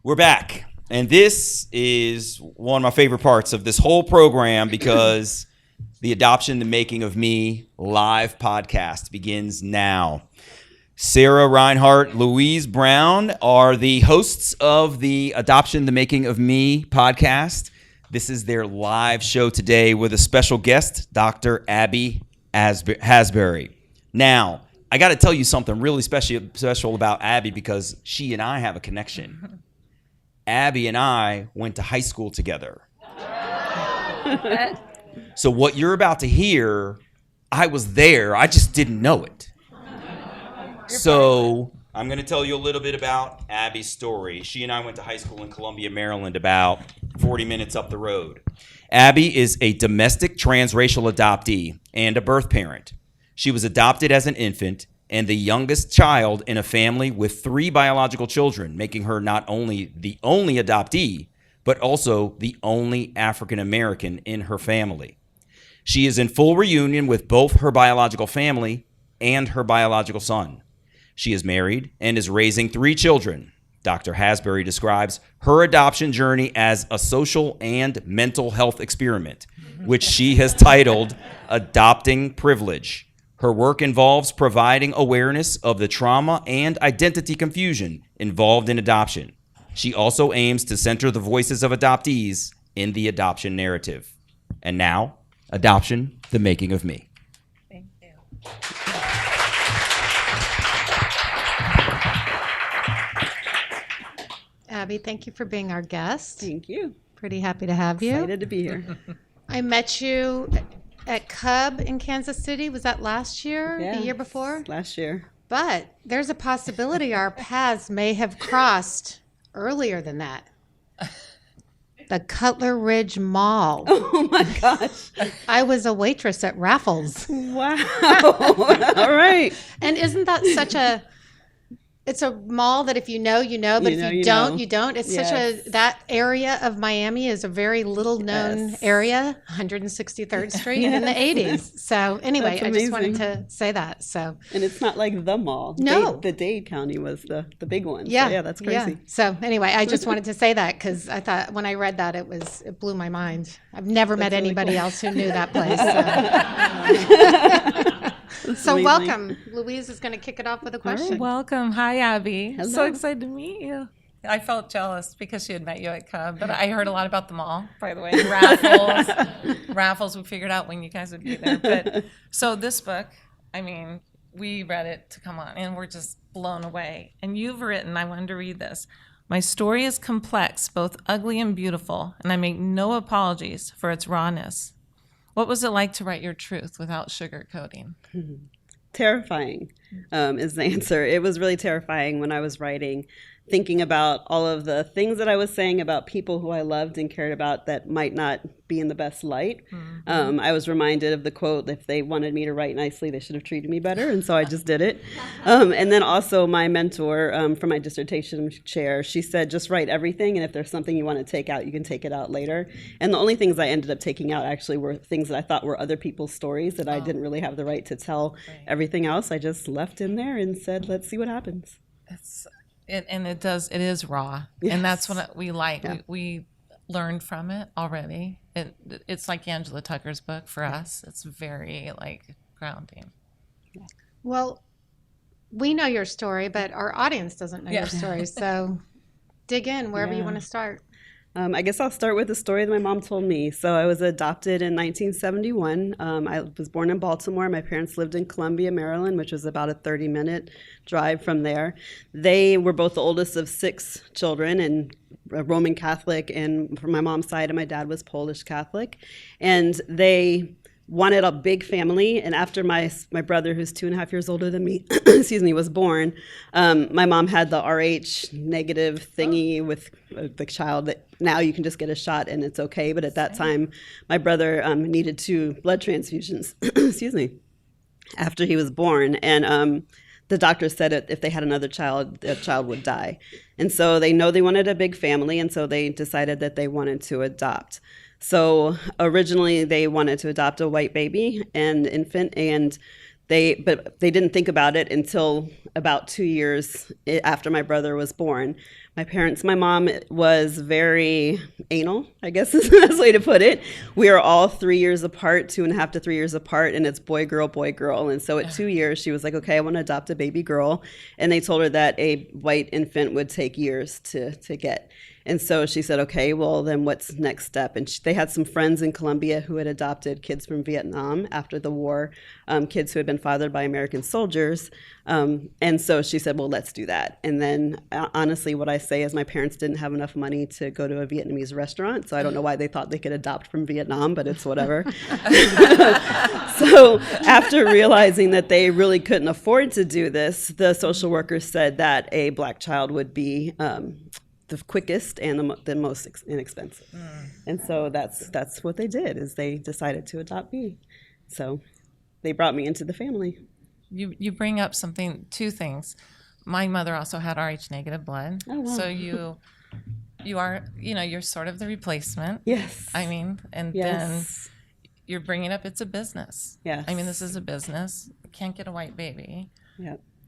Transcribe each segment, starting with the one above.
We're back, and this is one of my favorite parts of this whole program because the Adoption, the Making of Me live podcast begins now. Sarah Reinhart, Louise Brown are the hosts of the Adoption, the Making of Me podcast. This is their live show today with a special guest, Dr. Abby Hasberry. Now, I got to tell you something really special about Abby because she and I have a connection. Abby and I went to high school together. So what you're about to hear, I was there. I just didn't know it. So I'm going to tell you a little bit about Abby's story. She and I went to high school in Columbia, Maryland, about 40 minutes up the road. Abby is a domestic transracial adoptee and a birth parent. She was adopted as an infant and the youngest child in a family with 3 biological children, making her not only the only adoptee, but also the only African American in her family. She is in full reunion with both her biological family and her biological son. She is married and is raising 3 children. Dr. Hasberry describes her adoption journey as a social and mental health experiment, which she has titled Adopting Privilege. Her work involves providing awareness of the trauma and identity confusion involved in adoption. She also aims to center the voices of adoptees in the adoption narrative. And now, Adoption, the Making of Me. Thank you. Abby, thank you for being our guest. Thank you. Pretty happy to have you. Excited to be here. I met you at Cub in Kansas City. Was that last year? Yeah, The year before? Last year. But there's a possibility our paths may have crossed earlier than that. The Cutler Ridge Mall. Oh my gosh. I was a waitress at Raffles. Wow. All right. And isn't that such a... It's a mall that if you know, you know, but if you don't, you don't. It's such a, that area of Miami is a very little known area, 163rd Street in the 80s. So anyway, I just wanted to say that. So. And it's not like the mall. No. The Dade County was the big one. Yeah. So, yeah, that's crazy. Yeah. So anyway, I just wanted to say that because I thought when I read that, it blew my mind. I've never met really anybody cool. else who knew that place. So amazing. welcome. Louise is going to kick it off with a question. Welcome. Hi, Abby. Hello. So excited to meet you. I felt jealous because she had met you at Cub, but I heard a lot about the mall, by the way. Raffles, we figured out when you guys would be there. But so this book, I mean, we read it to come on, and we're just blown away. And you've written, I wanted to read this. My story is complex, both ugly and beautiful, and I make no apologies for its rawness. What was it like to write your truth without sugarcoating? Terrifying is the answer. It was really terrifying when I was writing, thinking about all of the things that I was saying about people who I loved and cared about that might not be in the best light. Mm-hmm. I was reminded of the quote, if they wanted me to write nicely, they should have treated me better. And so I just did it. And then also my mentor for my dissertation chair, she said, just write everything. And if there's something you want to take out, you can take it out later. And the only things I ended up taking out actually were things that I thought were other people's stories that I didn't really have the right to tell. Right. Everything else I just left in there and said, let's see what happens. It is raw. Yes. And that's what we like. Yeah. We learned from it already. It's like Angela Tucker's book for us. It's very grounding. Yeah. Well, we know your story, but our audience doesn't know your story. So dig in wherever you want to start. I guess I'll start with the story that my mom told me. So I was adopted in 1971. I was born in Baltimore. My parents lived in Columbia, Maryland, which was about a 30-minute drive from there. They were both the oldest of 6 children and Roman Catholic, and from my mom's side, and my dad was Polish Catholic. And they wanted a big family, and after my brother, who's 2.5 years older than me, was born, my mom had the RH negative thingy with the child that now you can just get a shot and it's okay. But at that time, my brother needed 2 blood transfusions, after he was born, and the doctor said if they had another child, the child would die. And so they wanted a big family, and so they decided that they wanted to adopt. So originally they wanted to adopt a white baby and infant, and but they didn't think about it until about 2 years after my brother was born. My mom was very anal, I guess is the best way to put it. We are all 3 years apart, 2.5 to 3 years apart, and it's boy, girl, boy, girl. And so at 2 years, she was like, okay, I want to adopt a baby girl. And they told her that a white infant would take years to get. And so she said, okay, well, then what's next step? And they had some friends in Colombia who had adopted kids from Vietnam after the war, kids who had been fathered by American soldiers. And so she said, well, let's do that. And then honestly, what I say is my parents didn't have enough money to go to a Vietnamese restaurant. So I don't know why they thought they could adopt from Vietnam, but it's whatever. So after realizing that they really couldn't afford to do this, the social workers said that a Black child would be the quickest and the most inexpensive. And so that's what they did, is they decided to adopt me. So they brought me into the family. You bring up two things. My mother also had Rh negative blood. Oh, wow. So you are, you're sort of the replacement. Yes. I mean, and then you're bringing up it's a business. Yes. I mean, this is a business. Can't get a white baby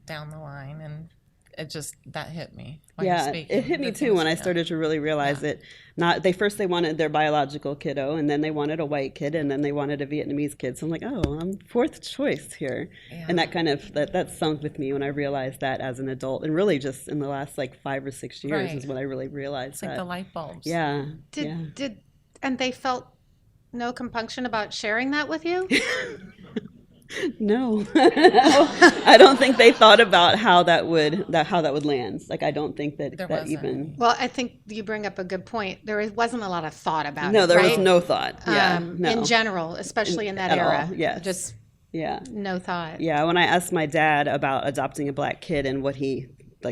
down the line, and it just, that hit me while you're speaking. It hit me too when I started to really realize it. They wanted their biological kiddo, and then they wanted a white kid, and then they wanted a Vietnamese kid. So I'm like, oh, I'm fourth choice here. Yeah. And that kind of, that sunk with me when I realized that as an adult, and really just in the last 5 or 6 years is when I really realized that. It's like the light bulbs. Yeah. And they felt no compunction about sharing that with you? No, I don't think they thought about how that would land. I don't think that even. Well, I think you bring up a good point. There wasn't a lot of thought about it. No, there was right? no thought. Yeah, no. In general, especially in that era. Yes. Just no thought. Yeah, when I asked my dad about adopting a Black kid and what he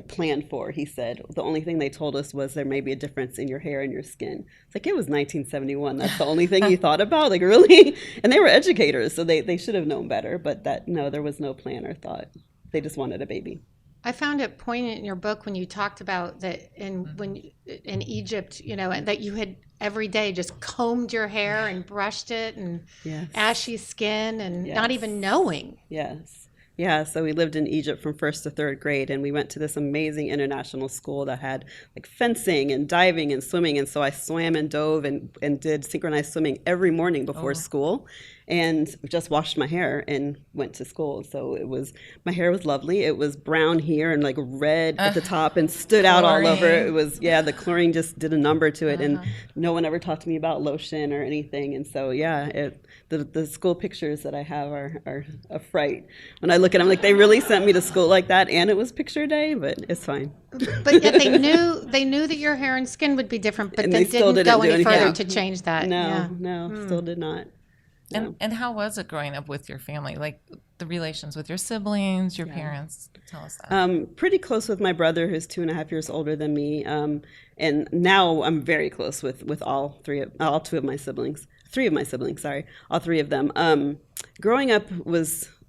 planned for, he said the only thing they told us was there may be a difference in your hair and your skin. It's it was 1971. That's the only thing you thought about, really? And they were educators, so they should have known better. But there was no plan or thought. They just wanted a baby. I found it poignant in your book when you talked about that in Egypt, that you had every day just combed your hair and brushed it and ashy skin and not even knowing. Yes. Yeah, so we lived in Egypt from 1st to 3rd grade, and we went to this amazing international school that had fencing and diving and swimming, and so I swam and dove and did synchronized swimming every morning before school, and just washed my hair and went to school. So my hair was lovely. It was brown here and red at the top and stood out all over. It was, the chlorine just did a number to it, and no one ever talked to me about lotion or anything, and so the school pictures that I have are a fright. When I look at them, they really sent me to school like that, and it was picture day, but it's fine. But yet they knew that your hair and skin would be different, but they didn't go any further to change that. No, still did not. No. And how was it growing up with your family? The relations with your siblings, your parents? Tell us that. Pretty close with my brother, who's 2.5 years older than me. And now I'm very close with all three of my siblings, all three of them. Growing up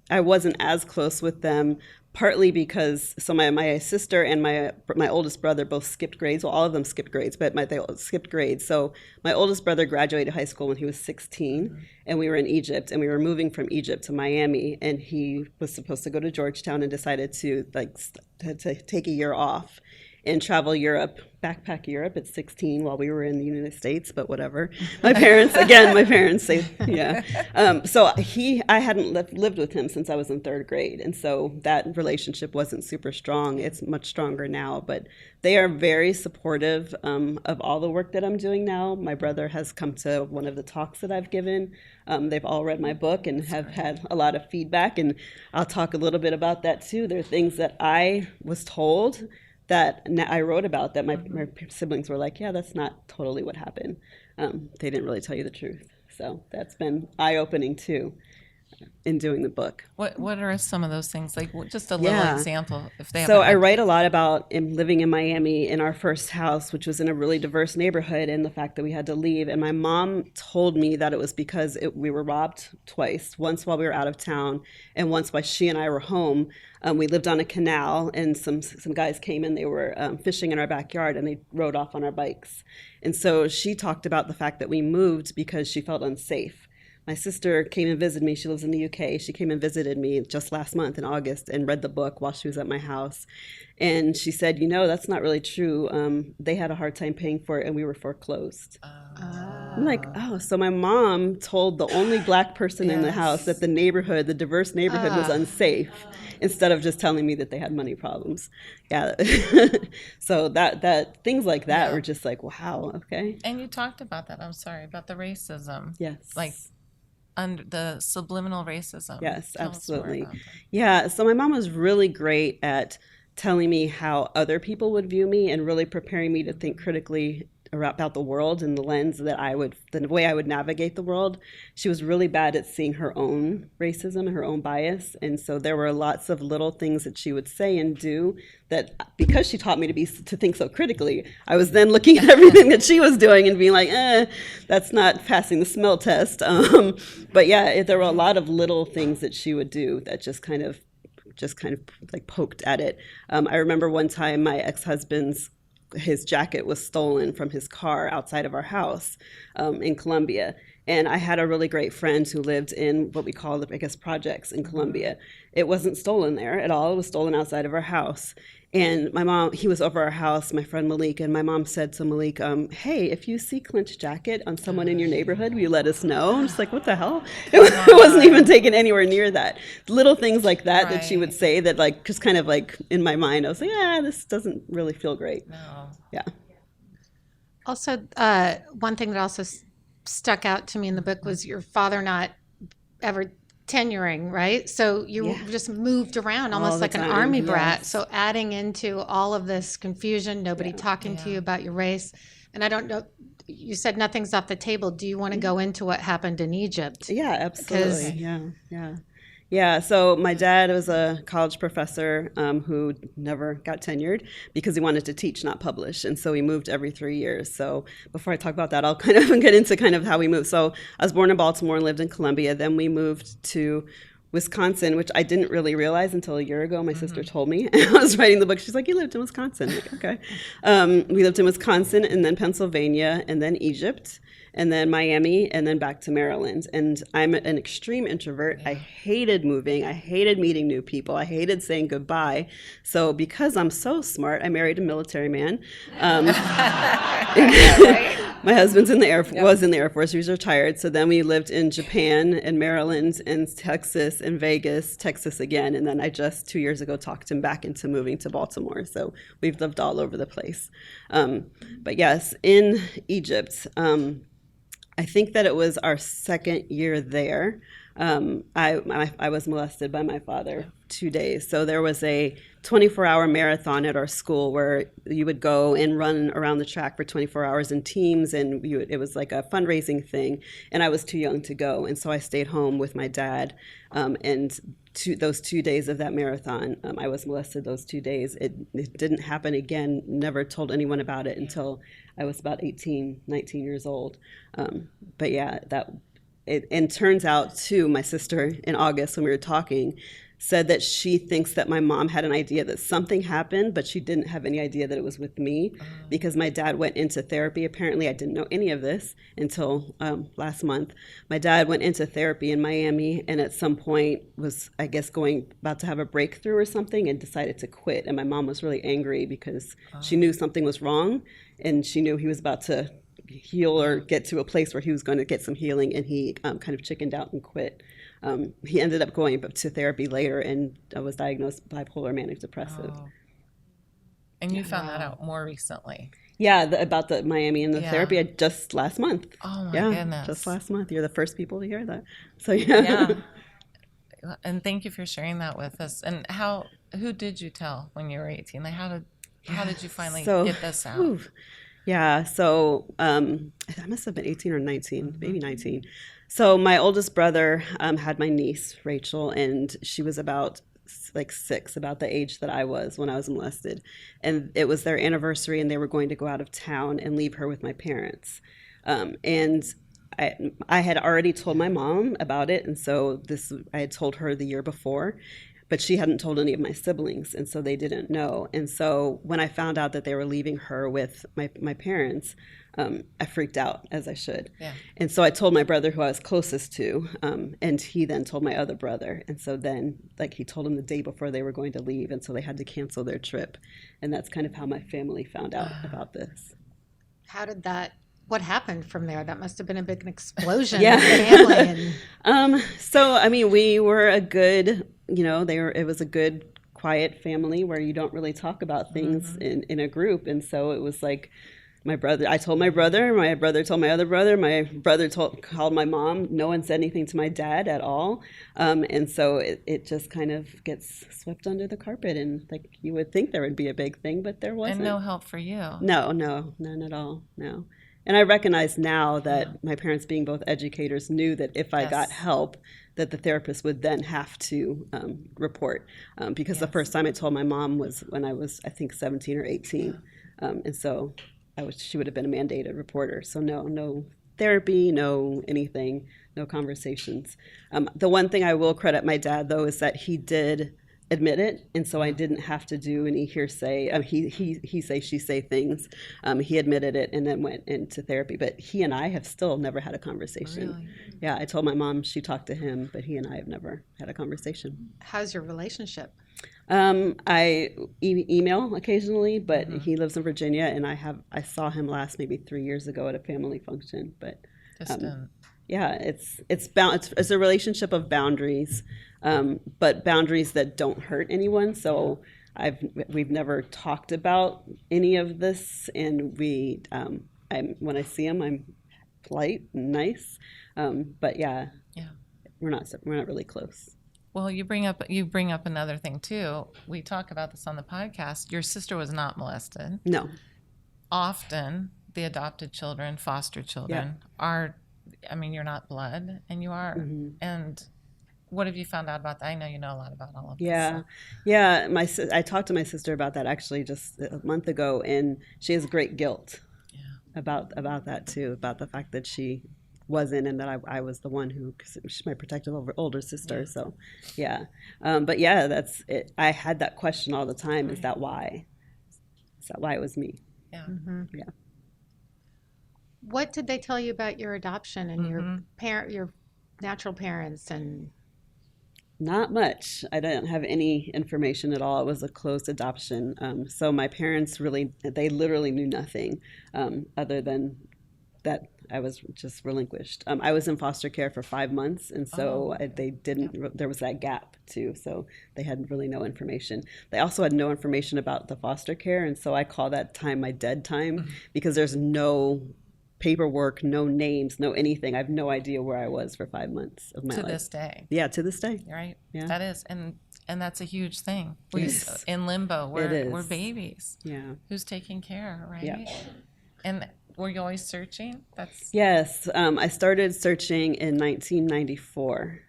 I wasn't as close with them, partly because my sister and my oldest brother both skipped grades. Well, all of them skipped grades, but they skipped grades. So my oldest brother graduated high school when he was 16, and we were in Egypt, and we were moving from Egypt to Miami, and he was supposed to go to Georgetown and decided to take a year off and travel backpack Europe at 16 while we were in the United States, but whatever. My parents say, so I hadn't lived with him since I was in 3rd grade, and so that relationship wasn't super strong. It's much stronger now, but they are very supportive of all the work that I'm doing now. My brother has come to one of the talks that I've given. They've all read my book and have had a lot of feedback, and I'll talk a little bit about that too. There are things that I was told that I wrote about that my siblings were like, yeah, that's not totally what happened. They didn't really tell you the truth. So that's been eye-opening too in doing the book. What are some of those things? Just a little example, if they have. So I write a lot about living in Miami in our first house, which was in a really diverse neighborhood, and the fact that we had to leave. And my mom told me that it was because we were robbed twice, once while we were out of town and once while she and I were home. We lived on a canal, and some guys came in. They were fishing in our backyard, and they rode off on our bikes. And so she talked about the fact that we moved because she felt unsafe. My sister came and visited me. She lives in the UK. She came and visited me just last month in August and read the book while she was at my house. And she said, that's not really true. They had a hard time paying for it and we were foreclosed. I'm like, so my mom told the only Black person in the house that the diverse neighborhood was unsafe, instead of just telling me that they had money problems. Yeah. So that things like that were just like, wow, okay. And you talked about that, about the racism. Yes. Like under the subliminal racism. Yes, Tell us more absolutely. about that. Yeah, so my mom was really great at telling me how other people would view me and really preparing me to think critically about the world and the way I would navigate the world. She was really bad at seeing her own racism and her own bias. And so there were lots of little things that she would say and do that, because she taught me to think so critically, I was then looking at everything that she was doing and being like, that's not passing the smell test. But yeah, there were a lot of little things that she would do that just kind of like poked at it. I remember one time my ex-husband's his jacket was stolen from his car outside of our house in Columbia. And I had a really great friend who lived in what we call the biggest projects in Columbia. It wasn't stolen there at all. It was stolen outside of our house. And my mom, he was over our house, my friend Malik, and my mom said to Malik, hey, if you see Clint's jacket on someone in your neighborhood, will you let us know? I'm just like, what the hell? It wasn't even taken anywhere near that. Little things like that that she would say that like, just kind of like in my mind, I was like, this doesn't really feel great. No. Yeah. Also, one thing that also stuck out to me in the book was your father not ever tenuring, right? So you just moved around almost like an army brat. So adding into all of this confusion, nobody talking to you about your race. And I don't know, you said nothing's off the table. Do you want to go into what happened in Egypt? Yeah, absolutely. Yeah, so my dad was a college professor who never got tenured because he wanted to teach, not publish. And so he moved every 3 years. So before I talk about that, I'll kind of get into kind of how we moved. So I was born in Baltimore and lived in Columbia. Then we moved to Wisconsin, which I didn't really realize until a year ago. My sister told me. And I was writing the book. She's like, you lived in Wisconsin. I'm like, okay. We lived in Wisconsin and then Pennsylvania and then Egypt, and then Miami, and then back to Maryland. And I'm an extreme introvert. I hated moving. I hated meeting new people. I hated saying goodbye. So because I'm so smart, I married a military man. My husband's was in the Air Force. He was retired. So then we lived in Japan and Maryland and Texas and Vegas, Texas again. And then I just 2 years ago talked him back into moving to Baltimore. So we've lived all over the place. But yes, in Egypt, I think that it was our second year there. I was molested by my father 2 days. So there was a 24-hour marathon at our school where you would go and run around the track for 24 hours in teams, and it was like a fundraising thing. And I was too young to go, and so I stayed home with my dad. And those 2 days of that marathon, I was molested those 2 days. It didn't happen again. Never told anyone about it until I was about 18, 19 years old. But yeah, and turns out too, my sister in August when we were talking said that she thinks that my mom had an idea that something happened, but she didn't have any idea that it was with me because my dad went into therapy. Apparently, I didn't know any of this until last month. My dad went into therapy in Miami and at some point was, I guess, about to have a breakthrough or something and decided to quit. And my mom was really angry because she knew something was wrong and she knew he was about to heal or get to a place where he was going to get some healing, and he kind of chickened out and quit. He ended up going to therapy later and was diagnosed bipolar manic depressive. Oh. And you found that out more recently. Yeah, about the Miami and the therapy just last month. Oh my goodness. Just last month. You're the first people to hear that. So yeah. And thank you for sharing that with us. And who did you tell when you were 18? Like how did you finally get this out? Yeah, so I must have been 18 or 19, maybe 19. So my oldest brother had my niece, Rachel, and she was about 6, about the age that I was when I was molested. And it was their anniversary, and they were going to go out of town and leave her with my parents. And I had already told my mom about it, and so I had told her the year before. but she hadn't told any of my siblings, and so they didn't know. And so when I found out that they were leaving her with my parents, I freaked out, as I should. Yeah. And so I told my brother, who I was closest to, and he then told my other brother. And so then, like, he told him the day before they were going to leave, and so they had to cancel their trip. And that's kind of how my family found out about this. What happened from there? That must have been a big explosion Yeah. in the family. And So, I mean, we were a good, it was a good, quiet family where you don't really talk about things in a group. And so it was like, I told my brother told my other brother, my brother called my mom. No one said anything to my dad at all. And so it just kind of gets swept under the carpet. And like, you would think there would be a big thing, but there wasn't. And no help for you. No, none at all, no. And I recognize now that my parents, being both educators, knew that if I got help, that the therapist would then have to report. Because the first time I told my mom was when I was, I think, 17 or 18. And so she would have been a mandated reporter. So no therapy, no anything, no conversations. The one thing I will credit my dad, though, is that he did admit it, and so I didn't have to do any hearsay. He say, she say things. He admitted it and then went into therapy. But he and I have still never had a conversation. Really? Yeah, I told my mom, she talked to him, but he and I have never had a conversation. how's your relationship? I email occasionally, but he lives in Virginia, and I saw him last maybe 3 years ago at a family function. But Distant. yeah, it's a relationship of boundaries, but boundaries that don't hurt anyone. So we've never talked about any of this, and when I see him, I'm polite and nice, but yeah, we're not really close. Well, you bring up another thing too. We talk about this on the podcast. Your sister was not molested. No. Often the adopted children, foster children are, I mean, you're not blood and you are. Mm-hmm. And what have you found out about that? I know you know a lot about all of this. Yeah. So. Yeah. I talked to my sister about that actually just a month ago, and she has great guilt about that too, about the fact that she wasn't, and that I was the one because she's my protective older sister. Yeah. So, yeah. But yeah, that's it. I had that question all the time. Right. Is that why? Is that why it was me? Yeah. Mm-hmm. Yeah. What did they tell you about your adoption and your natural parents and? Not much. I didn't have any information at all. It was a closed adoption. So my parents they literally knew nothing other than that I was just relinquished. I was in foster care for 5 months, and so they didn't. There was that gap too, so they had really no information. They also had no information about the foster care, and so I call that time my dead time because there's no paperwork, no names, no anything. I have no idea where I was for 5 months of my life. To this day. Yeah, to this day. Right. Yeah. That is, and that's a huge thing. Yes. In limbo. It We're is. babies. Yeah. Who's taking care, right? Yeah. And were you always searching? Yes, I started searching in 1994.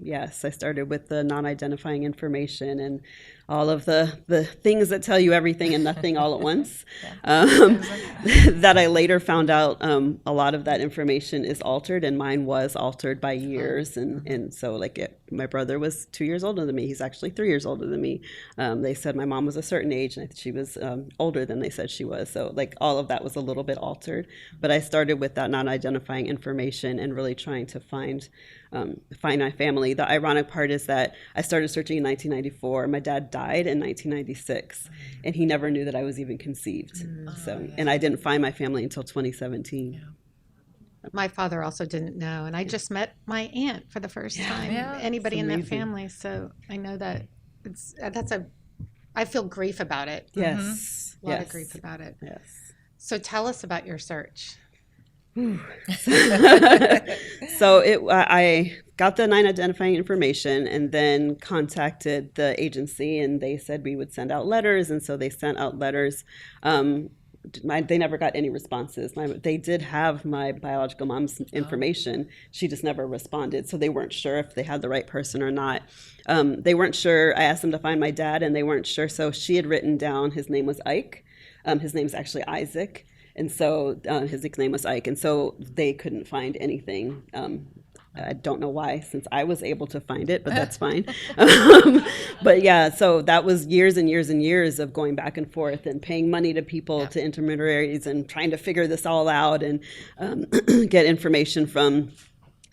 Yes, I started with the non-identifying information and all of the things that tell you everything and nothing all at once. That I later found out a lot of that information is altered, and mine was altered by years. And so my brother was 2 years older than me. He's actually 3 years older than me. They said my mom was a certain age, and she was older than they said she was. So all of that was a little bit altered. But I started with that non-identifying information and really trying to find my family. The ironic part is that I started searching in 1994. My dad died in 1996, and he never knew that I was even conceived. And I didn't find my family until 2017. Yeah. My father also didn't know, and I just met my aunt for the first time. Yeah. Anybody in that amazing. family, so I know that I feel grief about it. Yes. A lot of grief about it. Yes. So tell us about your search. So I got the non-identifying information and then contacted the agency, and they said we would send out letters, and so they sent out letters. They never got any responses. They did have my biological mom's information. She just never responded, so they weren't sure if they had the right person or not. They weren't sure. I asked them to find my dad, and they weren't sure, so she had written down his name was Ike. His name's actually Isaac. And so his nickname was Ike. And so they couldn't find anything I don't know why, since I was able to find it, but that's fine. But yeah, so that was years and years and years of going back and forth and paying money to people, to intermediaries, and trying to figure this all out and get information from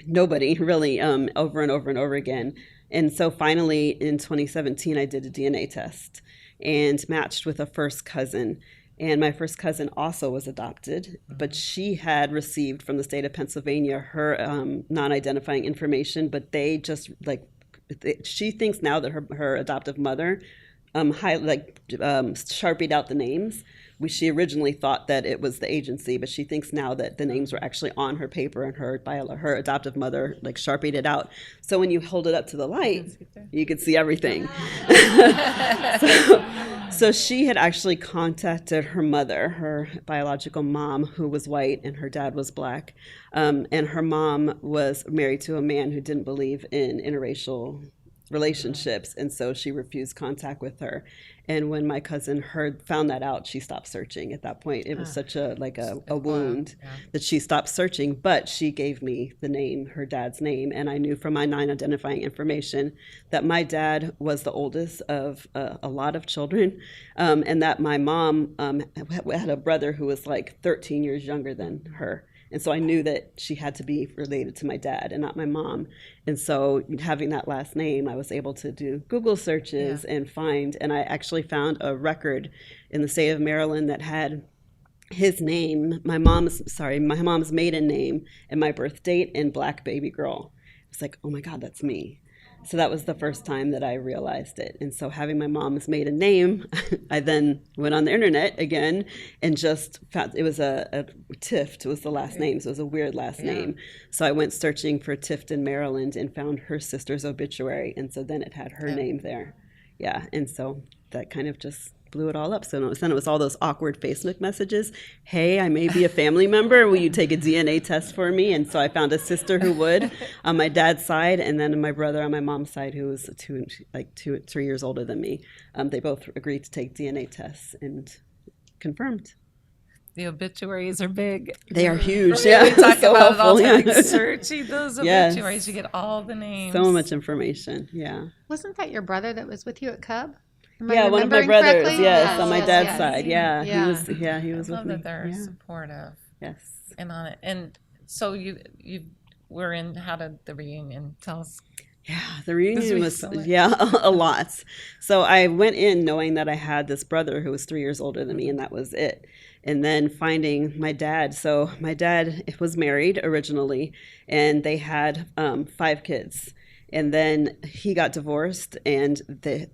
nobody really, over and over and over again. And so finally in 2017, I did a DNA test and matched with a first cousin. And my first cousin also was adopted, but she had received from the state of Pennsylvania her non-identifying information, but they just she thinks now that her adoptive mother sharpied out the names. She originally thought that it was the agency, but she thinks now that the names were actually on her paper and her adoptive mother sharpied it out. So when you hold it up to the light, you could see everything. So she had actually contacted her mother, her biological mom, who was white, and her dad was black. And her mom was married to a man who didn't believe in interracial relationships, and so she refused contact with her. And when my cousin found that out, she stopped searching. At that point, it was such a wound that she stopped searching. But she gave me the name, her dad's name, and I knew from my non-identifying information that my dad was the oldest of a lot of children, and that my mom had a brother who was 13 years younger than her. And so I knew that she had to be related to my dad and not my mom. And so having that last name, I was able to do Google searches and I actually found a record in the state of Maryland that had his name, my mom's maiden name, and my birth date, and black baby girl. It's oh my God, that's me. So that was the first time that I realized it. And so having my mom's maiden name, I then went on the internet again and just found it was a Tift was the last name. So it was a weird last name. So I went searching for Tift in Maryland and found her sister's obituary. And so then it had her name there. Yeah. And so that kind of just blew it all up. So then it was all those awkward Facebook messages. Hey, I may be a family member. Will you take a DNA test for me? And so I found a sister who would on my dad's side, and then my brother on my mom's side, who was 3 years older than me. They both agreed to take DNA tests and confirmed. The obituaries are big. They are huge. We talk about it all the time. Searching those obituaries, you get all the names. So much information. Yeah. Wasn't that your brother that was with you at Cub? One of my brothers, on my dad's side. Yeah. He was I with love me. that they're supportive. Yes. And on it. And so you were in, how did the reunion, tell us? Yeah, the reunion was, a lot. So I went in knowing that I had this brother who was 3 years older than me, and that was it. And then finding my dad. So my dad was married originally, and they had 5 kids. And then he got divorced, and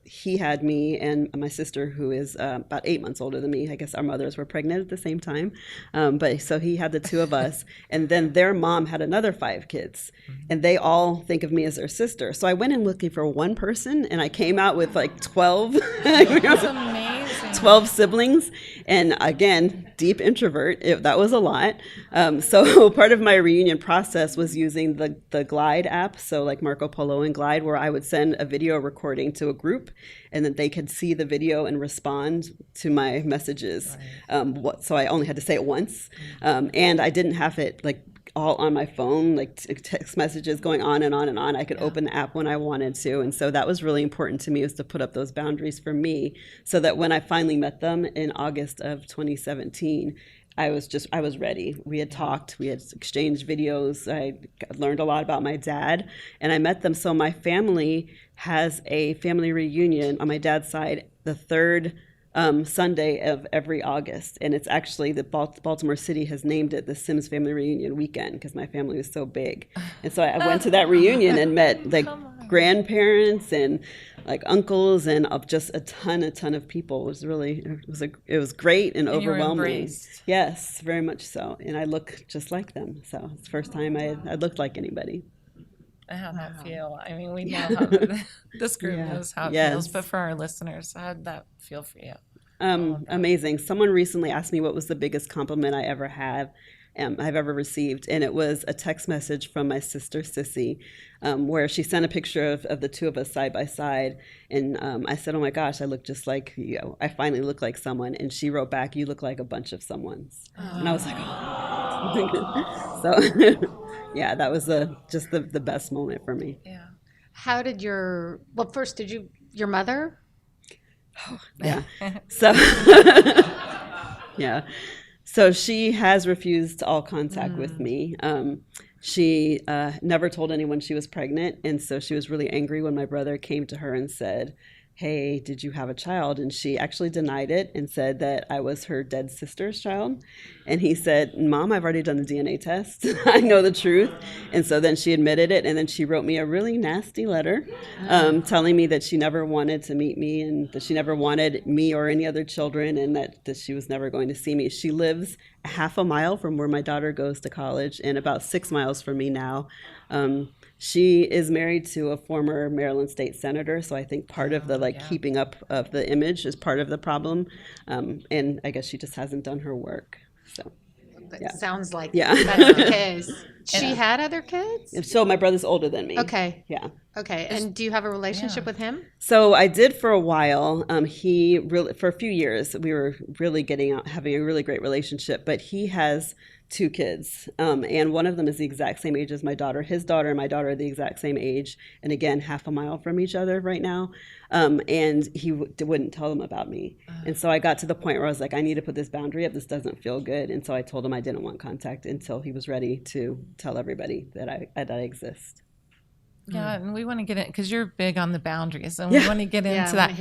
he had me and my sister, who is about 8 months older than me. I guess our mothers were pregnant at the same time. But so he had the 2 of us. And then their mom had another 5 kids. And they all think of me as their sister. So I went in looking for one person, and I came out with 12. That's amazing. 12 siblings. And again, deep introvert. That was a lot. So part of my reunion process was using the Glide app. So Marco Polo and Glide, where I would send a video recording to a group, and then they could see the video and respond to my messages. Right. So I only had to say it once, and I didn't have it all on my phone, text messages going on and on and on. I could open the app when I wanted to, and so that was really important to me, was to put up those boundaries for me, so that when I finally met them in August of 2017. I was ready. We had talked, we had exchanged videos. I learned a lot about my dad, and I met them. So my family has a family reunion on my dad's side the third Sunday of every August. And it's actually Baltimore City has named it the Sims Family Reunion Weekend, because my family was so big. And so I went to that reunion and met grandparents and uncles and just a ton of people. It was great and overwhelming. You were embraced. Yes, very much so. And I look just like them. So it's the first time I looked like anybody. How'd that feel? I mean, we know how this group knows how it feels, but for our listeners, how'd that feel for you? Amazing. Someone recently asked me what was the biggest compliment I've ever received, and it was a text message from my sister Sissy, where she sent a picture of the 2 of us side by side, and I said, "Oh my gosh, I look just like you. I finally look like someone." And she wrote back, "You look like a bunch of someones." And I was like, "Oh." So yeah, that was just the best moment for me. Yeah. How did your mother? Yeah. So, yeah. So she has refused all contact with me. She never told anyone she was pregnant. And so she was really angry when my brother came to her and said, hey, did you have a child? And she actually denied it and said that I was her dead sister's child. And he said, Mom, I've already done the DNA test. I know the truth. And so then she admitted it. And then she wrote me a really nasty letter telling me that she never wanted to meet me and that she never wanted me or any other children and that she was never going to see me. She lives a half a mile from where my daughter goes to college and about 6 miles from me now. She is married to a former Maryland state senator, so I think part of the keeping up of the image is part of the problem, and I guess she just hasn't done her work. So, It sounds like that's the case. She had other kids? So my brother's older than me. Okay. Yeah. Okay, and do you have a relationship with him? So I did for a while. He really, for a few years, we were really having a really great relationship. But he has 2 kids, and one of them is the exact same age as my daughter. His daughter and my daughter are the exact same age, and again, half a mile from each other right now. And he wouldn't tell them about me. And so I got to the point where I was like, I need to put this boundary up. This doesn't feel good. And so I told him I didn't want contact until he was ready to tell everybody that I exist. Yeah, and we want to get in because you're big on the boundaries, and we want to get into that.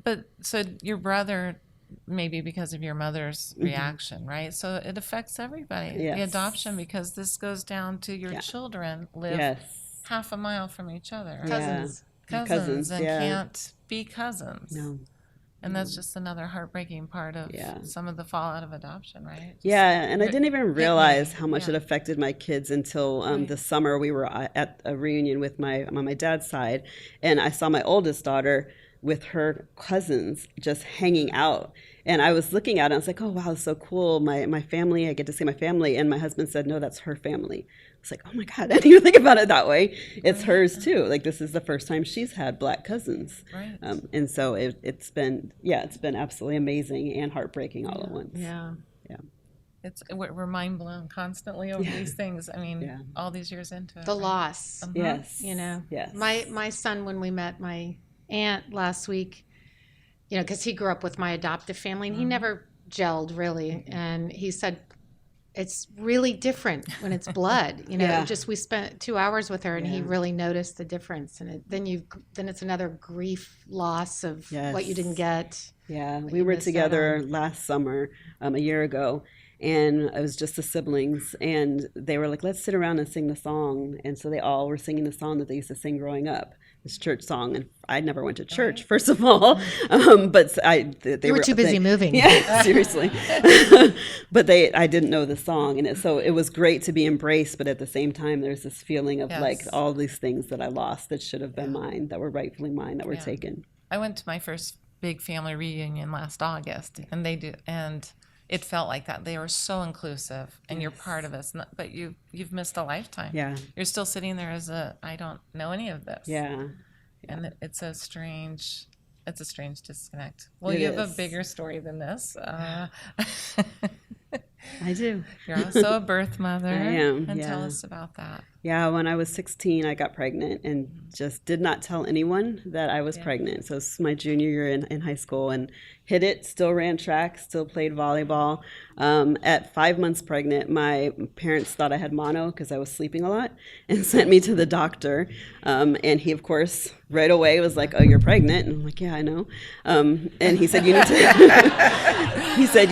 But so your brother, maybe because of your mother's reaction, right? So it affects everybody. Yes. The adoption, because this goes down to your children live half a mile from each other, cousins, and can't be cousins. No. And that's just another heartbreaking part of some of the fallout of adoption, right? Yeah, and I didn't even realize how much it affected my kids until this summer. We were at a reunion with on my dad's side, and I saw my oldest daughter with her cousins just hanging out. And I was looking at it, I was like, oh, wow, it's so cool. My family, I get to see my family. And my husband said, no, that's her family. I was like, oh my God, I didn't even think about it that way. It's hers too. Like, this is the first time she's had Black cousins. Right. And so it's been absolutely amazing and heartbreaking all at once. Yeah. We're mind blown constantly over these things. I mean, all these years into it. The loss. Yes. Yes. My son, when we met my aunt last week, because he grew up with my adoptive family and he never gelled really. And he said, it's really different when it's blood, just we spent 2 hours with her and he really noticed the difference. And then it's another grief loss of what you didn't get. Yeah. We were together last summer, a year ago. And it was just the siblings, and they were like, let's sit around and sing the song. And so they all were singing the song that they used to sing growing up, this church song. And I never went to church, first of all, but they were too busy moving. Yeah, seriously. But I didn't know the song, and so it was great to be embraced. But at the same time, there's this feeling of like all these things that I lost that should have been mine, that were rightfully mine, that were taken. I went to my first big family reunion last August, and it felt like that. They were so inclusive, and you're part of this. But you've missed a lifetime. Yeah, you're still sitting there as I don't know any of this. Yeah, and it's a strange disconnect. Well, you have a bigger story than this. I do. You're also a birth mother. I am. And tell us about that. Yeah, when I was 16, I got pregnant and just did not tell anyone that I was pregnant. So this is my junior year in high school, and hit it, still ran track, still played volleyball. At 5 months pregnant, my parents thought I had mono because I was sleeping a lot and sent me to the doctor. And he, of course, right away was like, oh, you're pregnant. And I'm like, yeah, I know. And he said, you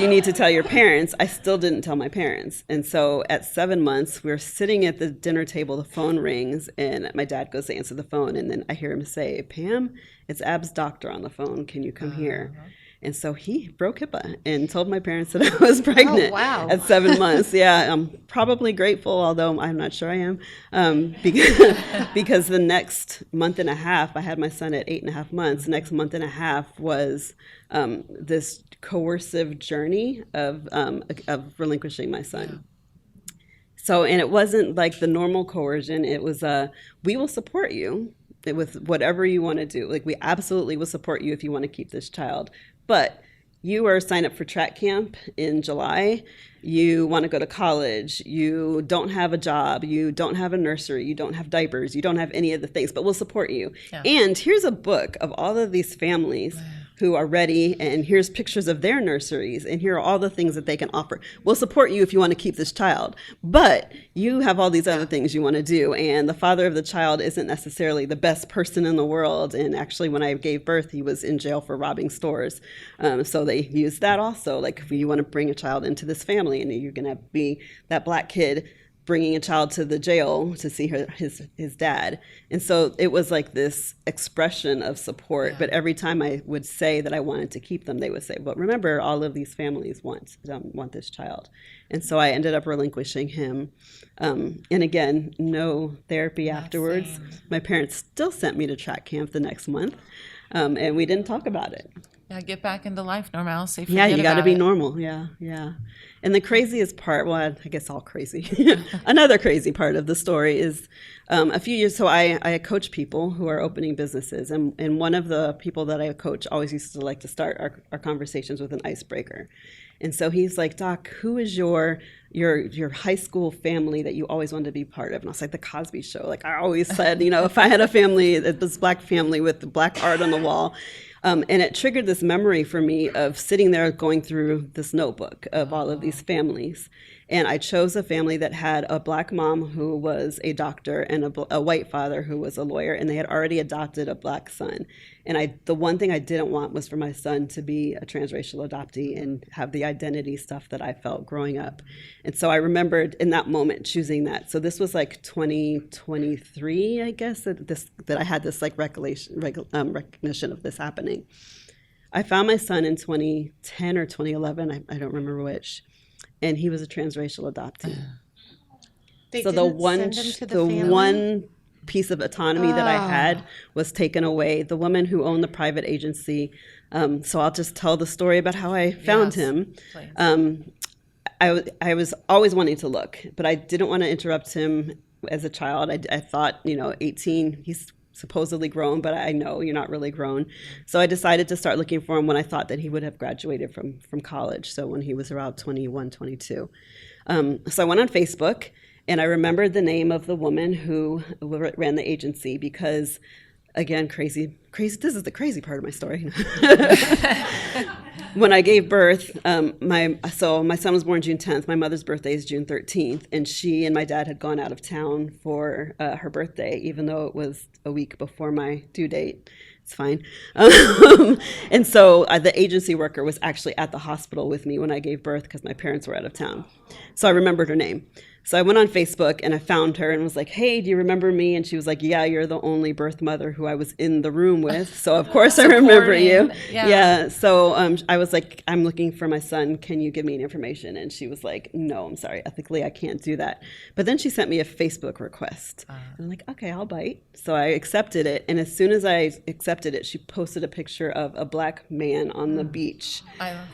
need to tell your parents. I still didn't tell my parents. And so at 7 months, we were sitting at the dinner table, the phone rings, and my dad goes to answer the phone. And then I hear him say, Pam, it's Ab's doctor on the phone. Can you come here? And so he broke HIPAA and told my parents that I was pregnant at 7 months. Yeah, I'm probably grateful, although I'm not sure I am, because the next month and a half, I had my son at 8.5 months. The next month and a half was this coercive journey of relinquishing my son. So, and it wasn't like the normal coercion. It was, we will support you with whatever you want to do. Like, we absolutely will support you if you want to keep this child. But you are signed up for track camp in July, you want to go to college, you don't have a job, you don't have a nursery, you don't have diapers, you don't have any of the things, but we'll support you. Yeah. And here's a book of all of these families who are ready, and here's pictures of their nurseries, and here are all the things that they can offer. We'll support you if you want to keep this child, but you have all these other things you want to do, and the father of the child isn't necessarily the best person in the world, and actually when I gave birth, he was in jail for robbing stores. So they used that also, like if you want to bring a child into this family, and you're going to be that black kid bringing a child to the jail to see his dad. And so it was like this expression of support. Yeah. But every time I would say that I wanted to keep them, they would say, but remember, all of these families want this child. And so I ended up relinquishing him. And again, no therapy afterwards. Same. My parents still sent me to track camp the next month. And we didn't talk about it. Yeah, get back into life normalcy. Yeah, you got to be normal. Yeah. And the craziest part, well, I guess all crazy. Another crazy part of the story is a few years. So I coach people who are opening businesses, and one of the people that I coach always used to like to start our conversations with an icebreaker. And so he's like, Doc, who is your high school family that you always wanted to be part of? And I was like, the Cosby Show. Like I always said, if I had a family, this black family with black art on the wall. And it triggered this memory for me of sitting there going through this notebook of all of these families. And I chose a family that had a black mom who was a doctor and a white father who was a lawyer, and they had already adopted a black son. And the one thing I didn't want was for my son to be a transracial adoptee and have the identity stuff that I felt growing up. And so I remembered in that moment choosing that. So this was like 2023, I guess, that I had this like recognition of this happening. I found my son in 2010 or 2011, I don't remember which, and he was a transracial adoptee. So the one piece of autonomy that I had was taken away. The woman who owned the private agency, so I'll just tell the story about how I found him. I was always wanting to look, but I didn't want to interrupt him as a child. I thought, 18, he's supposedly grown, but I know you're not really grown. So I decided to start looking for him when I thought that he would have graduated from college. So when he was around 21, 22. So I went on Facebook, and I remembered the name of the woman who ran the agency because, again, crazy. This is the crazy part of my story. When I gave birth, my son was born June 10th. My mother's birthday is June 13th, and she and my dad had gone out of town for her birthday, even though it was a week before my due date. It's fine. And so the agency worker was actually at the hospital with me when I gave birth because my parents were out of town. So I remembered her name. So I went on Facebook and I found her and was like, hey, do you remember me? And she was like, yeah, you're the only birth mother who I was in the room with. So of course I remember you. Yeah. So I was like, I'm looking for my son. Can you give me any information? And she was like, no, I'm sorry. Ethically, I can't do that. But then she sent me a Facebook request. And I'm like, okay, I'll bite. So I accepted it. And as soon as I accepted it, she posted a picture of a black man on the beach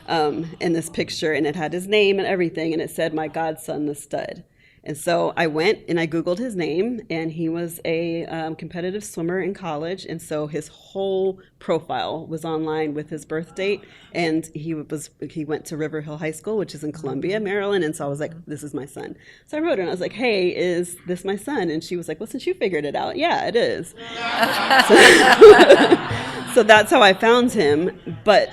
in this picture. And it had his name and everything. And it said, my godson, the stud. And so I went and I Googled his name, and he was a competitive swimmer in college. And so his whole profile was online with his birth date. And he went to River Hill High School, which is in Columbia, Maryland. And so I was like, this is my son. So I wrote her and I was like, hey, is this my son? And she was like, well, since you figured it out, yeah, it is. So that's how I found him. But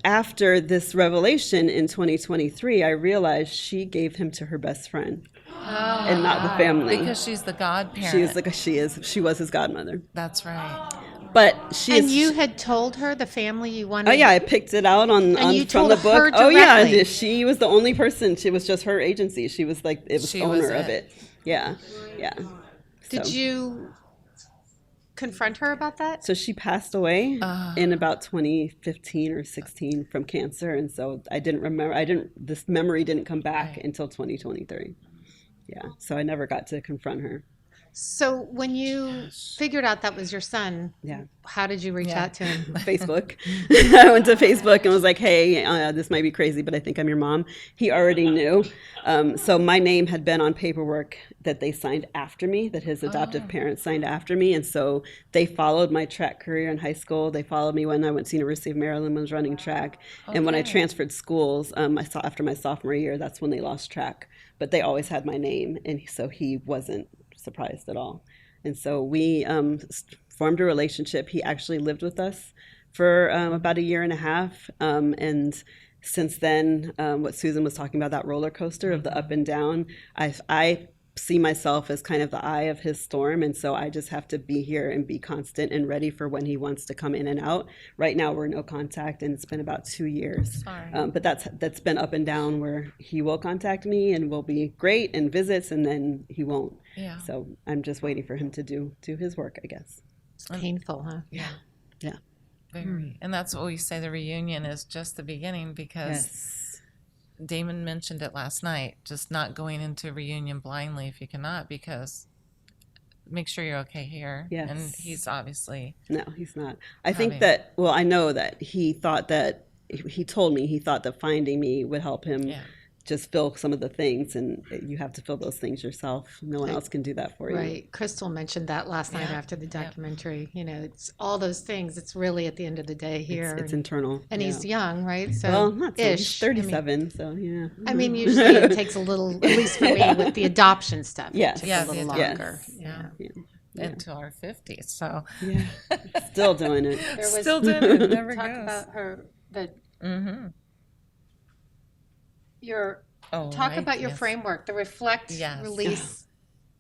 after this revelation in 2023, I realized she gave him to her best friend. And not the family. Because she's the godparent. She was his godmother. That's right. But you had told her the family you wanted. Oh yeah, I picked it out from the book. Oh yeah, she was the only person. She was just her agency. She was like owner of it. Yeah. Did you confront her about that? So she passed away in about 2015 or 16 from cancer, and so I didn't remember. This memory didn't come back until 2023. Yeah, so I never got to confront her. So when you figured out that was your son, Yeah. how did you reach out to him? Facebook. I went to Facebook and was like, hey, this might be crazy, but I think I'm your mom. He already knew. So my name had been on paperwork that they signed after me, that his adoptive parents signed after me. And so they followed my track career in high school. They followed me when I went to University of Maryland, when I was running track. And when I transferred schools, I saw after my sophomore year, that's when they lost track. But they always had my name. And so he wasn't surprised at all. And so we formed a relationship. He actually lived with us for about a year and a half. And since then, what Susan was talking about, that roller coaster of the up and down, I see myself as kind of the eye of his storm. And so I just have to be here and be constant and ready for when he wants to come in and out. Right now, we're no contact, and it's been about 2 years. But that's been up and down, where he will contact me and will be great and visits, and then he won't. Yeah. So I'm just waiting for him to do his work, I guess. It's painful, huh? Yeah. Yeah. Very. And that's what we say, the reunion is just the beginning, because Damon mentioned it last night, just not going into reunion blindly if you cannot, because make sure you're okay here. Yes. And he's obviously. No, he's not. I think that, well, I know that he thought that, he told me he thought that finding me would help him just fill some of the things, and you have to fill those things yourself. No one else can do that for you. Right. Crystal mentioned that last night after the documentary. You know, it's all those things. It's really at the end of the day here. It's internal. And he's young, right? So well, not so. He's ish. 37, so yeah. I mean, usually it takes a little, at least for me, with the adoption stuff. Yes. It takes a little longer. Yeah. Into our 50s. So yeah, still doing it. Still doing it. Never talk goes. about her, the talk about your framework, the reflect, release,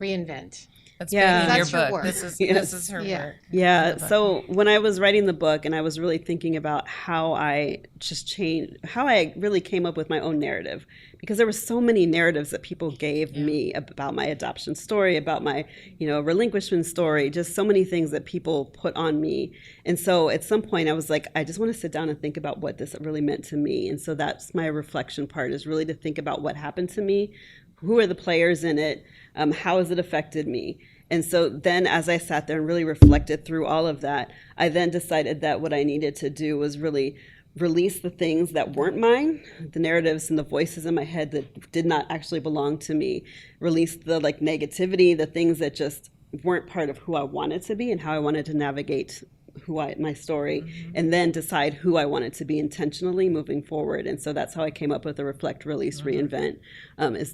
reinvent. That's been in That's your your book. work. This is her work. Yeah. So when I was writing the book, and I was really thinking about how I just changed, how I really came up with my own narrative, because there were so many narratives that people gave me about my adoption story, about my, relinquishment story, just so many things that people put on me. And so at some point I was like, I just want to sit down and think about what this really meant to me. And so that's my reflection part, is really to think about what happened to me, who are the players in it, how has it affected me. And so then as I sat there and really reflected through all of that, I then decided that what I needed to do was really release the things that weren't mine, the narratives and the voices in my head that did not actually belong to me, release the negativity, the things that just weren't part of who I wanted to be and how I wanted to navigate my story, and then decide who I wanted to be intentionally moving forward. And so that's how I came up with the reflect, release, reinvent.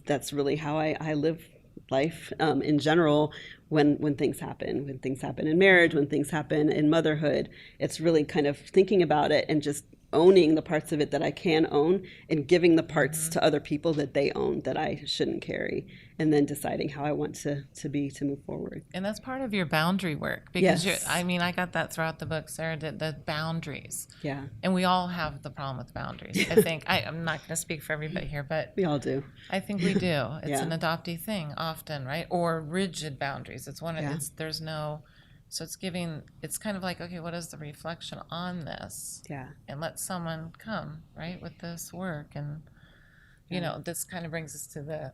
That's really how I live life in general. When things happen in marriage, when things happen in motherhood, it's really kind of thinking about it and just owning the parts of it that I can own, and giving the parts to other people that they own that I shouldn't carry, and then deciding how I want to move forward. And that's part of your boundary work, because I got that throughout the book, Sarah did, the boundaries. Yeah. And we all have the problem with boundaries. I think, I'm not going to speak for everybody here, but we all do. I think we do. It's an adoptee thing often, right? Or rigid boundaries. It's one of, there's no, so it's kind of like, okay, what is the reflection on this? Yeah. And let someone come, right, with this work. And, this kind of brings us to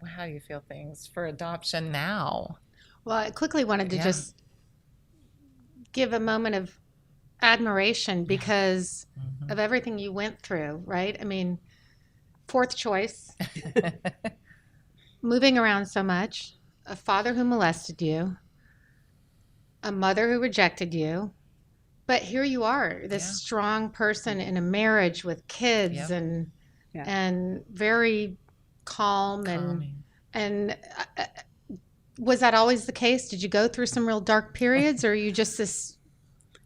how do you feel things for adoption now? Well, I quickly wanted to just give a moment of admiration because of everything you went through, right? I mean, fourth choice, moving around so much, a father who molested you, a mother who rejected you, but here you are, this strong person in a marriage with kids and very calm. And was that always the case? Did you go through some real dark periods, or are you just this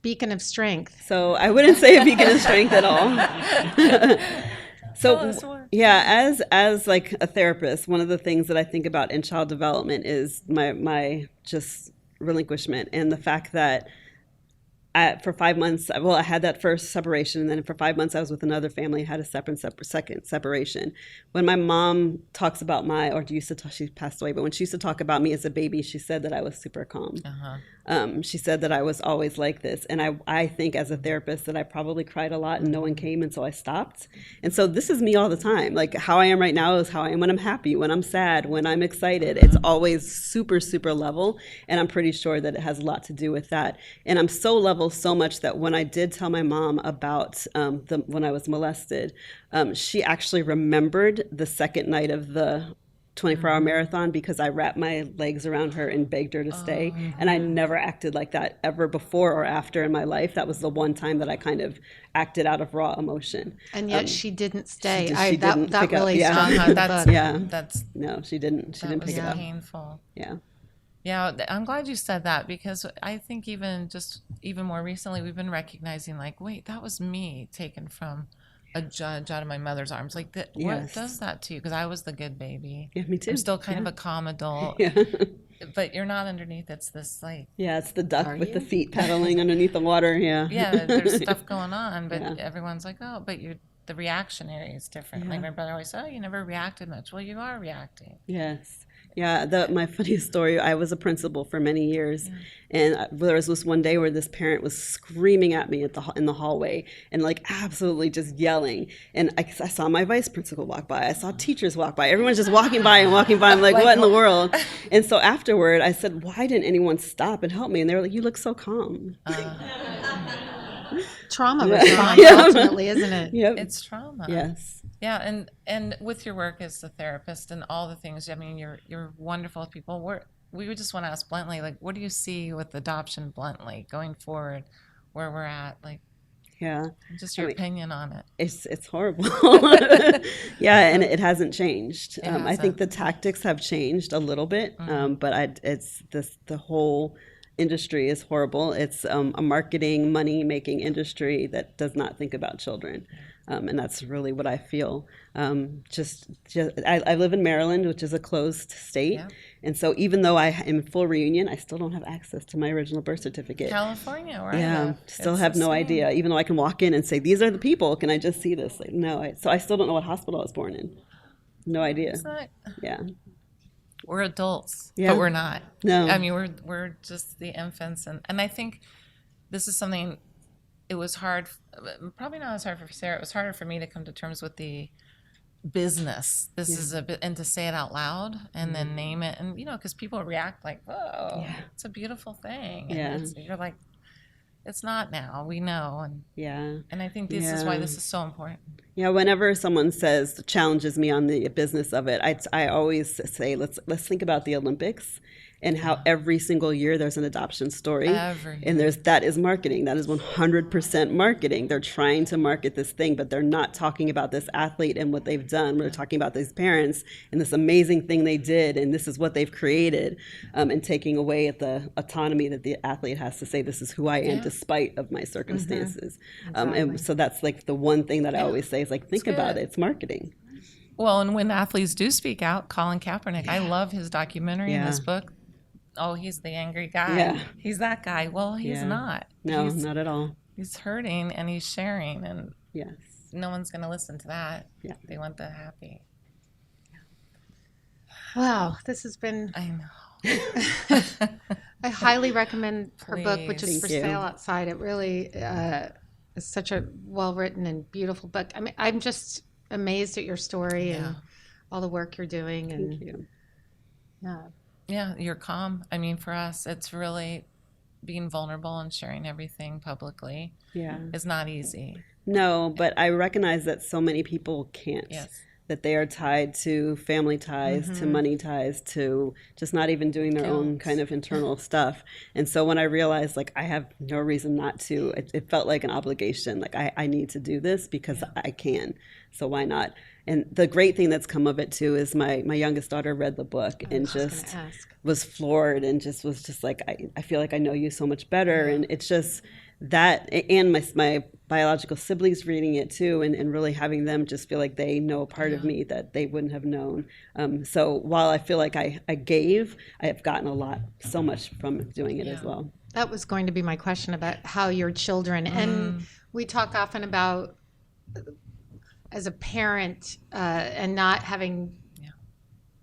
beacon of strength? So I wouldn't say a beacon of strength at all. So as like a therapist, one of the things that I think about in child development is my just relinquishment, and the fact that for 5 months, well, I had that first separation, and then for 5 months I was with another family, had a second separation. When my mom talks about she passed away, but when she used to talk about me as a baby, she said that I was super calm. She said that I was always like this. And I think as a therapist that I probably cried a lot and no one came, and so I stopped. And so this is me all the time. Like how I am right now is how I am when I'm happy, when I'm sad, when I'm excited. It's always super, super level. And I'm pretty sure that it has a lot to do with that. And I'm so level so much that when I did tell my mom about when I was molested, she actually remembered the second night of the 24-hour marathon because I wrapped my legs around her and begged her to stay. And I never acted like that ever before or after in my life. That was the one time that I kind of acted out of raw emotion. And yet she didn't stay. She didn't that pick up. really Yeah. struck me. No, she didn't. She didn't pick it up. Painful. Yeah. Yeah, I'm glad you said that, because I think even more recently we've been recognizing, like, wait, that was me taken from a judge out of my mother's arms. Like, what does that to you? Because I was the good baby. Yeah, me too. I'm still kind of a calm adult. Yeah. But you're not underneath. It's this, like... Yeah, it's the duck with the feet paddling underneath the water. Yeah. Yeah, there's stuff going on, but everyone's like, oh, but the reactionary is different. Yeah. Like my brother always said, oh, you never reacted much. Well, you are reacting. Yes. Yeah, my funniest story, I was a principal for many years, and there was this one day where this parent was screaming at me in the hallway and like absolutely just yelling. And I saw my vice principal walk by. I saw teachers walk by. Everyone's just walking by. I'm like, what in the world? And so afterward, I said, why didn't anyone stop and help me? And they were like, you look so calm. Trauma response, ultimately, isn't it? Yep. It's trauma. Yes. Yeah, and with your work as a therapist and all the things, I mean, you're wonderful with people. We would just want to ask bluntly, like, what do you see with adoption bluntly going forward, where we're at? Like, yeah, just your opinion on it. It's horrible. Yeah, and it hasn't changed. I think the tactics have changed a little bit, but the whole industry is horrible. It's a marketing, money-making industry that does not think about children. And that's really what I feel. I live in Maryland, which is a closed state. Yeah. And so even though I am in full reunion, I still don't have access to my original birth certificate. California, right? Yeah, still have no idea. Even though I can walk in and say, these are the people, can I just see this? Like, no, so I still don't know what hospital I was born in. No idea. Yeah. We're adults, but we're not. No. I mean, we're just the infants. And I think this is something... It was hard, probably not as hard for Sarah. It was harder for me to come to terms with the business. This is a bit, and to say it out loud and then name it. And, because people react like, whoa, it's a beautiful thing. And you're like, it's not now. We know. And I think this is why this is so important. Yeah, whenever someone challenges me on the business of it, I always say, let's think about the Olympics. And how every single year there's an adoption story. And that is marketing. That is 100% marketing. They're trying to market this thing, but they're not talking about this athlete and what they've done. We're talking about these parents and this amazing thing they did, and this is what they've created, and taking away at the autonomy that the athlete has to say, this is who I am despite of my circumstances. And so that's like the one thing that I always say is like, think about it. It's marketing. Well, and when athletes do speak out, Colin Kaepernick, I love his documentary in this book. Oh, he's the angry guy. Yeah. He's that guy. Well, he's not. No, not at all. He's hurting and he's sharing, and no one's going to listen to that. Yeah. They want the happy. Wow, this has been... I know. I highly recommend her book, which is for sale outside. It really is such a well-written and beautiful book. I mean, I'm just amazed at your story and all the work you're doing. And, Thank you. Yeah. Yeah, you're calm. I mean, for us, it's really being vulnerable and sharing everything publicly. Yeah, is not easy. No, but I recognize that so many people can't. Yes. That they are tied to family ties, to money ties, to just not even doing their own kind of internal stuff. And so when I realized, like, I have no reason not to, it felt like an obligation. Like, I need to do this because I can. So why not? And the great thing that's come of it, too, is my youngest daughter read the book and just was floored and was just like, I feel like I know you so much better. And it's just that, and my biological siblings reading it, too, and really having them just feel like they know a part of me that they wouldn't have known. So while I feel like I have gotten so much from doing it as well. That was going to be my question about how your children, and we talk often about as a parent and not having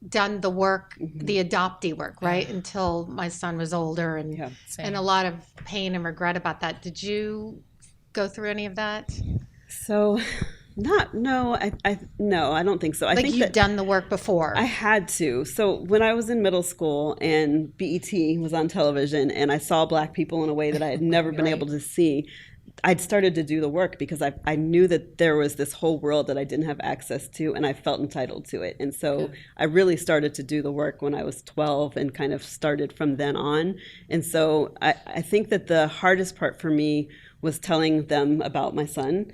done the work, the adoptee work, right? Until my son was older, and a lot of pain and regret about that. Did you go through any of that? So, no, I don't think so. I think you've done the work before. I had to. So when I was in middle school and BET was on television and I saw Black people in a way that I had never been able to see, I'd started to do the work because I knew that there was this whole world that I didn't have access to, and I felt entitled to it. And so I really started to do the work when I was 12 and kind of started from then on. And so I think that the hardest part for me was telling them about my son,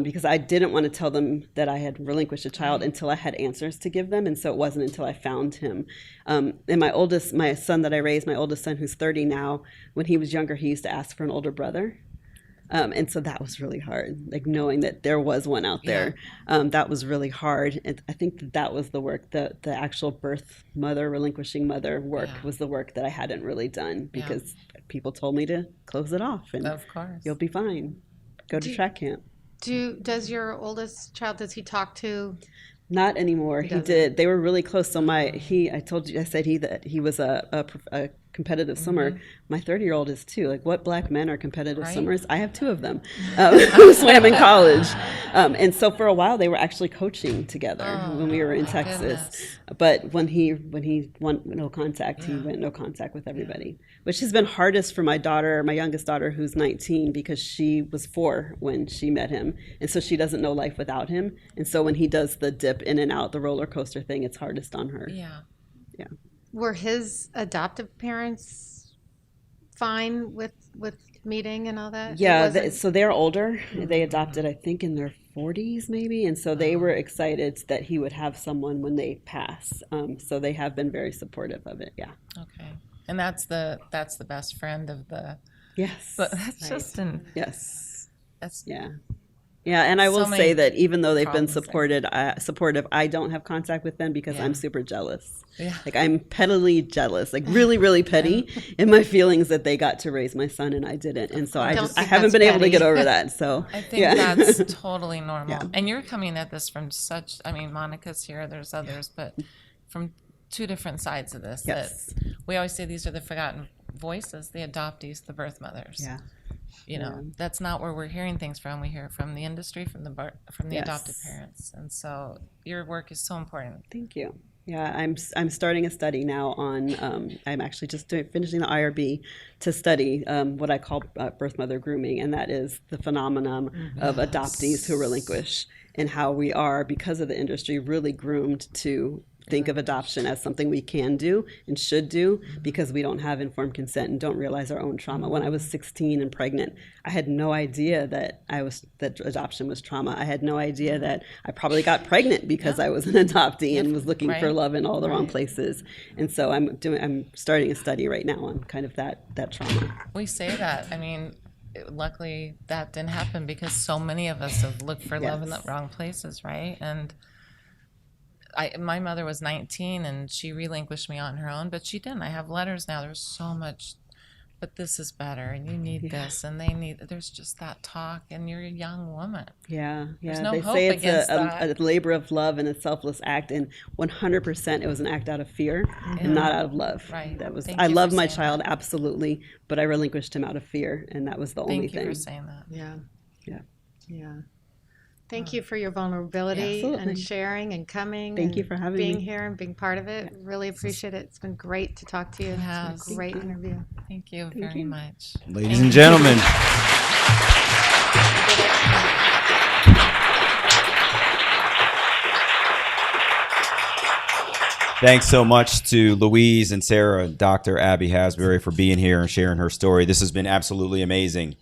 because I didn't want to tell them that I had relinquished a child until I had answers to give them. And so it wasn't until I found him. And my son that I raised, my oldest son who's 30 now, when he was younger, he used to ask for an older brother. And so that was really hard, like knowing that there was one out there. That was really hard. And I think that was the work, the actual birth mother, relinquishing mother work was the work that I hadn't really done because people told me to close it off and of course you'll be fine. Go to track camp. Does your oldest child, does he talk to? Not anymore. He did. They were really close. So I said he was a competitive swimmer. My 30-year-old is too. Like, what Black men are competitive swimmers? I have 2 of them who swam in college. And so for a while they were actually coaching together when we were in Texas. Goodness. But when he went no contact, he went no contact with everybody, which has been hardest for my daughter, my youngest daughter, who's 19, because she was 4 when she met him. And so she doesn't know life without him. And so when he does the dip in and out, the roller coaster thing, it's hardest on her. Yeah. Were his adoptive parents fine with meeting and all that? Yeah, so they're older. They adopted, I think, in their 40s maybe, and so they were excited that he would have someone when they pass. So they have been very supportive of it. Yeah. Okay. And that's the best friend of the. Yes. But that's just Yes. That's Yeah, and I will say that even though they've been problems supportive, I don't have contact with them because I'm super jealous. Yeah. Like, I'm pettily jealous, like really, really petty in my feelings that they got to raise my son and I didn't. And so I haven't been able to get over that. So I think that's totally normal. And you're coming at this from Monica's here, there's others, but from 2 different sides of this. Yes. That we always say these are the forgotten voices, the adoptees, the birth mothers. Yeah. You know, that's not where we're hearing things from. We hear it from the industry, from the adopted parents. And so your work is so important. Thank you. Yeah, I'm starting a study now on, I'm actually just finishing the IRB to study what I call birth mother grooming, and that is the phenomenon of adoptees who relinquish, and how we are, because of the industry, really groomed to think of adoption as something we can do and should do because we don't have informed consent and don't realize our own trauma. When I was 16 and pregnant, I had no idea that adoption was trauma. I had no idea that I probably got pregnant because I was an adoptee and was looking for love in all the wrong places. And so I'm starting a study right now on kind of that trauma. We say that. I mean, luckily that didn't happen because so many of us have looked for love in the wrong places, right? And my mother was 19 and she relinquished me on her own, but she didn't. I have letters now. There's so much, but this is better and you need this and there's just that talk and you're a young woman. Yeah. There's no they hope say it's against a labor of love and a selfless act, and 100% it was an act out of fear and not out of love. Right. I love my child, absolutely, but I relinquished him out of fear, and that was the only thing. Thank you for saying that. Yeah. Thank you for your vulnerability and sharing and coming. Thank you for having being me. here and being part of it. Really appreciate it. It's been great to talk to you. It has. It's been a great interview. Thank you very much. Ladies and gentlemen. Thanks so much to Louise and Sarah and Dr. Abby Hasberry for being here and sharing her story. This has been absolutely amazing.